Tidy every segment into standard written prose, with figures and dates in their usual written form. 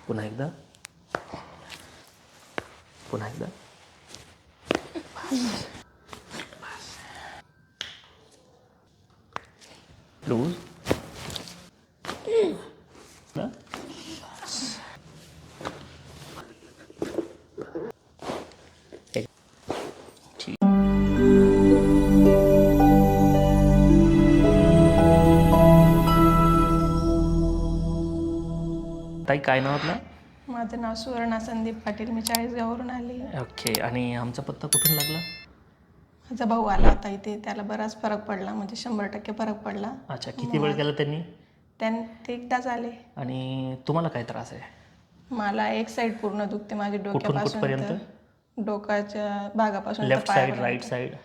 पुन्हा एकदा, पुन्हा एकदा. लूज. ताई काय नाव आपलं? माझं नाव सुवर्णा संदीप पाटील. मी चाळीसगाववरून आली. ओके. आणि आमचा पत्ता कुठून लागला? माझा भाऊ आला होता इथे, त्याला बराच फरक पडला, म्हणजे 100% फरक पडला. अच्छा. किती वेळ केला त्यांनी? ते एकदाच आले. आणि तुम्हाला काय त्रास आहे? मला एक साईड पूर्ण दुखते, माझी डोक्यापासून कुठपर्यंत? डोक्याच्या भागापासून left side, right side?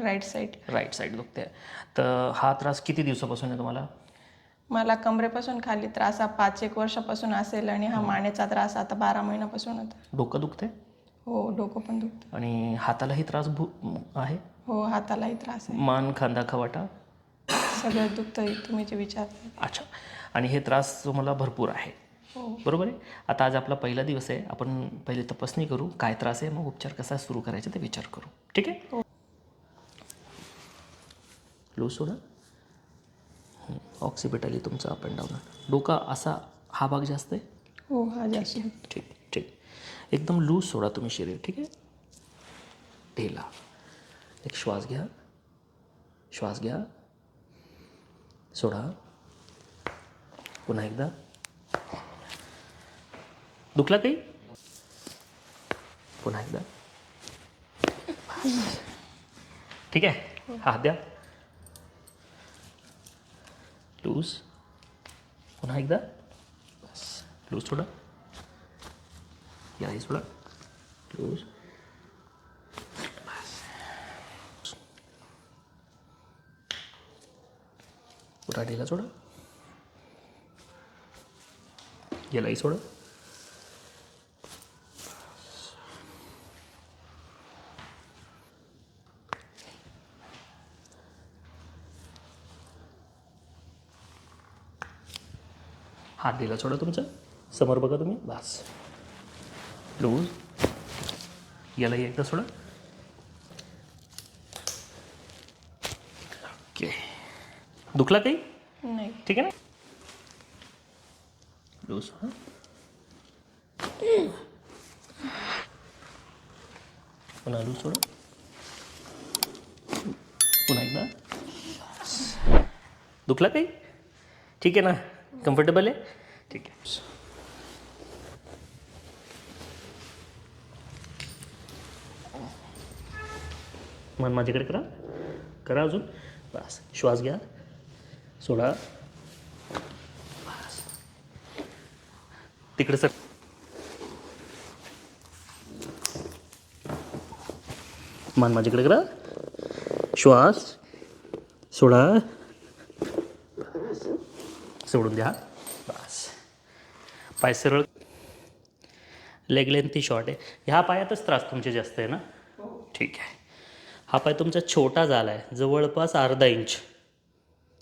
Right side. Right side दुखते. तर हा त्रास किती दिवसापासून आहे तुम्हाला? मला कमरेपासून खाली त्रास हा 5-1 वर्षापासून असेल, आणि हा मानेचा त्रास आता 12 महिन्यापासून होता. डोकं दुखते? हो, डोकं पण दुखतं. आणि हातालाही त्रास आहे? हो, हातालाही त्रास आहे. मान, खांदा, खवाटा सगळं दुखतं तुम्ही जे विचारता. अच्छा. आणि हे त्रास तुम्हाला भरपूर आहे, हो. बरोबर आहे. आता आज आपला पहिला दिवस आहे, आपण पहिले तपासणी करू, काय त्रास आहे, मग उपचार कसा सुरू करायचा ते विचार करू. ठीक आहे? हो. लूज सोडा. ऑक्सिपिटली तुमचा अप अँड डाऊन. डोका असा, हा भाग जास्त आहे? हो, हा जास्त. ठीक ठीक. एकदम लूज सोडा तुम्ही शरीर. ठीक आहे? ढेला. एक श्वास घ्या, श्वास घ्या, सोडा. पुन्हा एकदा. दुखला काही? पुन्हा एकदा. ठीक आहे. हात द्या. लूज. पुन्हा एकदा. बस. लूज सोडा. याही सोडा. लूज. पुन्हा ढिला सोडा. यालाही सोडा. हात दिला सोडा तुमचा. समोर बघा तुम्ही. बस. लूज. यालाही एकदा सोडा. ओके. दुखला काही? नाही. ठीक आहे ना? लूज सोडा. पुन्हा लूज सोडा. पुन्हा एकदा. दुखला काही? ठीक आहे ना? कम्फर्टेबल आहे? ठीक आहे. मन माझ्याकडे करा. करा अजून. बस. श्वास घ्या, सोडा. बस. तिकडे सर. मन माझ्याकडे करा. श्वास सोडा. सोडून द्या. बस. पाय सरळ. लेग लेंथी शॉर्ट आहे. ह्या पायातच त्रास तुमचे जास्त आहे ना? ठीक आहे. हा पाय तुमचा छोटा झाला आहे, जवळपास अर्धा इंच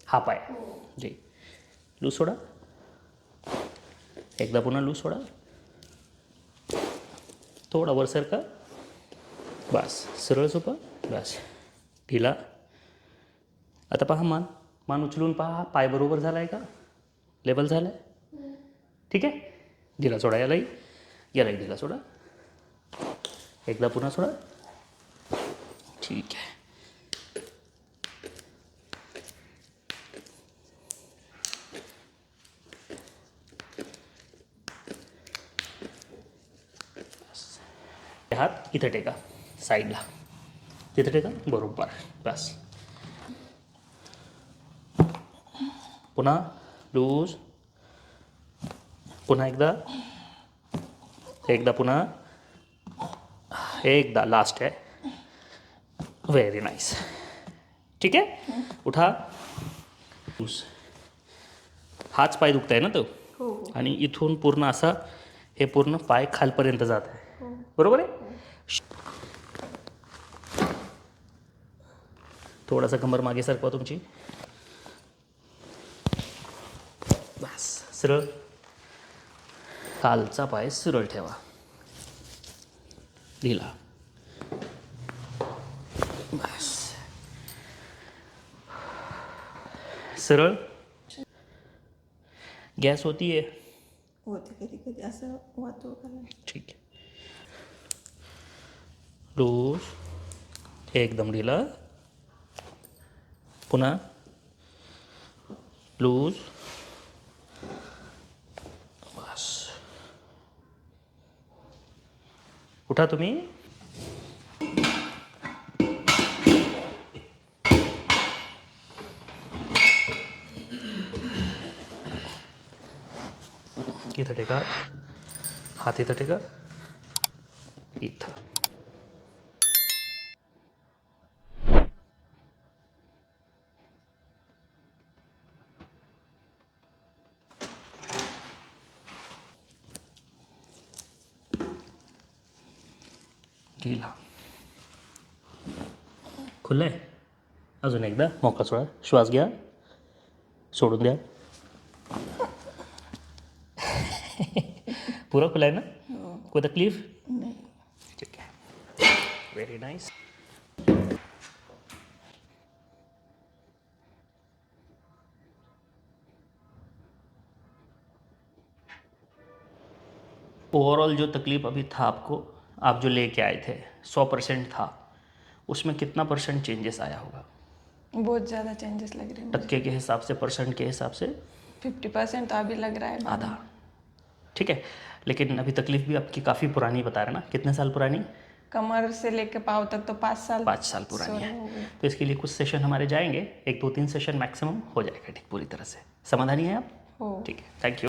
हा पाय. जी. लूज सोडा. एकदा पुन्हा लूज सोडा. थोडा वर सरका. बस. सरळ झोपा. बस. ढिला. आता पहा मान. मान उचलून पहा. पाय बरोबर झाला आहे का? लेवल झालं आहे? ठीक आहे. ढिला सोडा. यालाही ढिला सोडा. एकदा पुन्हा सोडा. ठीक आहे. हात इथं टेका, साईडला. तिथं टेका. बरोबर. बस. पुन्हा लूज. पुन्हा एकदा पुन्हा एकदा. लास्ट आहे. Very nice. ठीक आहे. उठा. लूज. हाच पाय दुखत आहे ना तो? हो. आणि इथून पूर्ण असा हे पूर्ण पाय खालपर्यंत जात आहे, बरोबर आहे? थोडासा कंबर मागे सरकवा तुमची. बस. सरळ. खालचा पाय सरळ ठेवा, ढिला. बस. सरळ. गॅस होती आहे. होते कधी कधी असं वाहतो. ठीक आहे. लूज. एकदम ढिला. पुन्हा लूज. बस. उठा तुम्ही. इथं टेका, हात इथं टेका, इथं. ढिला. खुलंय. अजून एकदा मोकळा सोडा. श्वास घ्या, सोडून द्या. पुरा खुला आहे ना? कोई तकलीफ नाही. ठीक आहे. Very nice. ओवरऑल जो तकलीफ अभी था आपको, आप जो लेके आए थे 100% था, उसमें कितना % चेंजेस आया होगा? बहुत ज़्यादा चेंजेस लग रहे हैं मुझे. टक्के के हिसाब से, % के हिसाब से? 50% तो अभी लग रहा है. आधा. ठीक है. लेकिन अभी तकलीफ भी आपकी काफ़ी पुरानी बता रहे ना. कितने साल पुरानी? कमर से लेके पाँव तक तो 5 साल. 5 साल पुरानी है. तो इसके लिए कुछ सेशन हमारे जाएंगे, 1 2 3 सेशन मैक्सिमम हो जाएगा ठीक पूरी तरह से. समाधानी है आप? हो. ठीक है. Thank you.